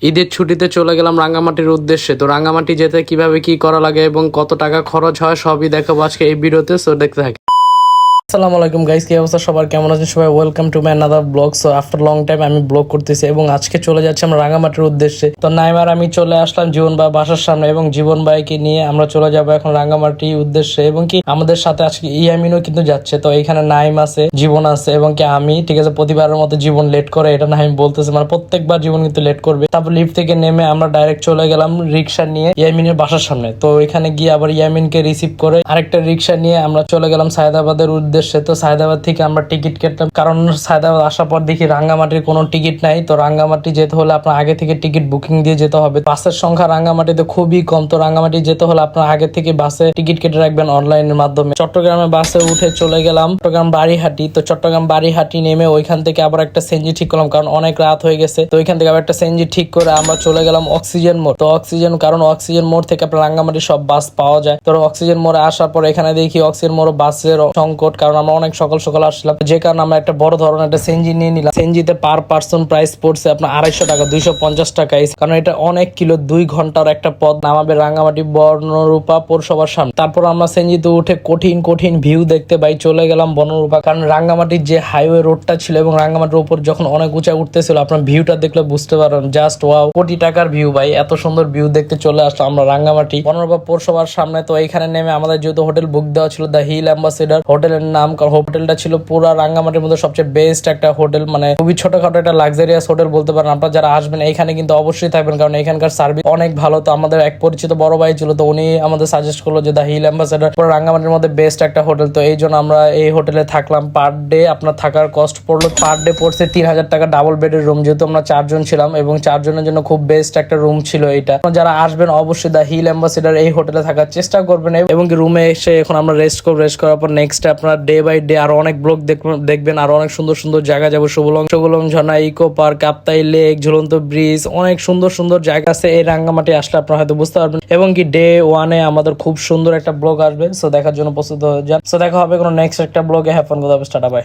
ঈদের ছুটিতে চলে গেলাম রাঙ্গামাটির উদ্দেশ্যে। তো রাঙ্গামাটি যেতে কিভাবে কি করা লাগে এবং কত টাকা খরচ হয় সবই দেখাবো আজকে এই ভিডিওতে, সো দেখতে থাকি। আসসালামু আলাইকুম গাইস, কি অবস্থা সবার, কেমন আছেন সবাই? Welcome to my another blog. So after long time আমি ব্লগ করতেছি এবং আজকে চলে যাচ্ছি আমরা রাঙ্গামাটির উদ্দেশ্যে। তো নাইমার আমি চলে আসলাম জীবন ভাই বাসার সামনে এবং জীবন ভাইকে নিয়ে আমরা চলে যাব এখন রাঙ্গামাটি উদ্দেশ্যে। এবং কি আমাদের সাথে আজকে ইয়ামিনও কিন্তু যাচ্ছে। তো এখানে নাইম আছে, জীবন আছে এবং কি আমি, ঠিক আছে। প্রতিবারের মতো জীবন লেট করে, এটা নাইম বলতেছে, মানে প্রত্যেকবার জীবন কিন্তু লেট করবে। তারপর লিফট থেকে নেমে আমরা ডাইরেক্ট চলে গেলাম রিক্সা নিয়ে ইয়ামিনের বাসার সামনে। তো এখানে গিয়ে আবার ইয়ামিনকে রিসিভ করে আরেকটা রিক্সা নিয়ে আমরা চলে গেলাম সায়দাবাদের উদ্দেশ্যে। তো সায়দাবাদ থেকে আমরা টিকিট কাটলাম, কারণ সায়দাবাদ আসার পর দেখি রাঙ্গামাটির কোনো টিকিট নাই। তো রাঙ্গামাটি যেতে হলে আপনার আগে থেকে টিকিট বুকিং দিয়ে যেতে হবে। বাসের সংখ্যা রাঙ্গামাটিতে খুবই কম। তো রাঙ্গামাটি যেতে হলে আপনার আগে থেকে বাসে টিকিট কেটে রাখবেন অনলাইনের মাধ্যমে। চট্টগ্রামে বাসে উঠে চলে গেলাম চট্টগ্রাম বাড়িহাটি। তো চট্টগ্রাম বাড়িহাটি নেমে ওইখান থেকে আবার একটা সেনজি ঠিক করলাম, কারণ অনেক রাত হয়ে গেছে। তো ওইখান থেকে আবার একটা সেনজি ঠিক করে আমরা চলে গেলাম অক্সিজেন মোড়। তো অক্সিজেন, কারণ অক্সিজেন মোড় থেকে আপনার রাঙ্গামাটি সব বাস পাওয়া যায়। তো অক্সিজেন মোড়ে আসার পর এখানে দেখি অক্সিজেন মোড় বাসের সংকট, কারণ আমরা অনেক সকাল সকাল আসলাম, যে কারণে আমরা একটা বড় ধরনের একটা সেনজি নিয়ে নিলাম। সেনজিতে পার পার্সন প্রাইস পড়ছে আপনার 250 টাকা, 250 টাকা, কারণ এটা অনেক কিলো, 2 ঘন্টার একটা পথ নামাবে রাঙ্গামাটি বনরূপা পৌরসভার সামনে। তারপর আমরা সেনজিতে উঠে কঠিন কঠিন ভিউ দেখতে পাই চলে গেলাম বনরূপা, কারণ রাঙ্গামাটির যে হাইওয়ে রোডটা ছিল এবং রাঙ্গামাটির উপর যখন অনেক উঁচা উঠতেছিল, আপনার ভিউটা দেখলে বুঝতে পারেন জাস্ট ওয়াও, কোটি টাকার ভিউ ভাই। এত সুন্দর ভিউ দেখতে চলে আসলাম আমরা রাঙ্গামাটি বনরূপা পৌরসভার সামনে। তো এইখানে নেমে আমাদের যেহেতু হোটেল বুক দেওয়া ছিল দ্য হিল অ্যাম্বাসেডর হোটেলের নাম, কারণ হোটেলটা ছিল পুরা রাঙ্গামাটির মধ্যে সবচেয়ে বেস্ট একটা হোটেল, মানে খুবই ছোটখাটো একটা লাক্সারিয়াস হোটেল বলতে পারেন। আপনারা যারা আসবেন এইখানে কিন্তু অবশ্যই থাকবেন, কারণ এখানকার সার্ভিস অনেক ভালো। তো আমাদের এক পরিচিত বড় ভাই ছিল, তো উনি আমাদের সাজেস্ট করলো যে দ্য হিল অ্যাম্বাসেডর পুরো রাঙ্গামাটির মধ্যে বেস্ট একটা হোটেল। তো এই জন্য আমরা এই হোটেলে থাকলাম। পার ডে আপনার থাকার কস্ট পড়লো, পার ডে পড়ছে 3000 টাকা ডাবল বেডের রুম, যেহেতু আমরা 4 জন ছিলাম এবং 4 জনের জন্য খুব বেস্ট একটা রুম ছিল এটা। যারা আসবেন অবশ্যই দ্য হিল অ্যাম্বাসেডর এই হোটেলে থাকার চেষ্টা করবেন। এবং রুমে এসে এখন আমরা রেস্ট করবো। রেস্ট করার পর নেক্সট আপনার ডে বাই ডে আরো অনেক ব্লগ দেখবেন, আরো অনেক সুন্দর সুন্দর জায়গা যাবো। সুবলং ঝর্ণা, ইকো পার্ক, কাপ্তাই লেক, ঝুলন্ত ব্রিজ, অনেক সুন্দর সুন্দর জায়গা আছে এই রাঙ্গামাটি আসলে আপনারা হয়তো বুঝতে পারবেন। এবং কি ডে 1-এ আমাদের খুব সুন্দর একটা ব্লগ আসবে, সো দেখার জন্য প্রস্তুত হয়ে যান। সো দেখা হবে কোনো নেক্সট একটা ব্লগে। Have fun, tata bye.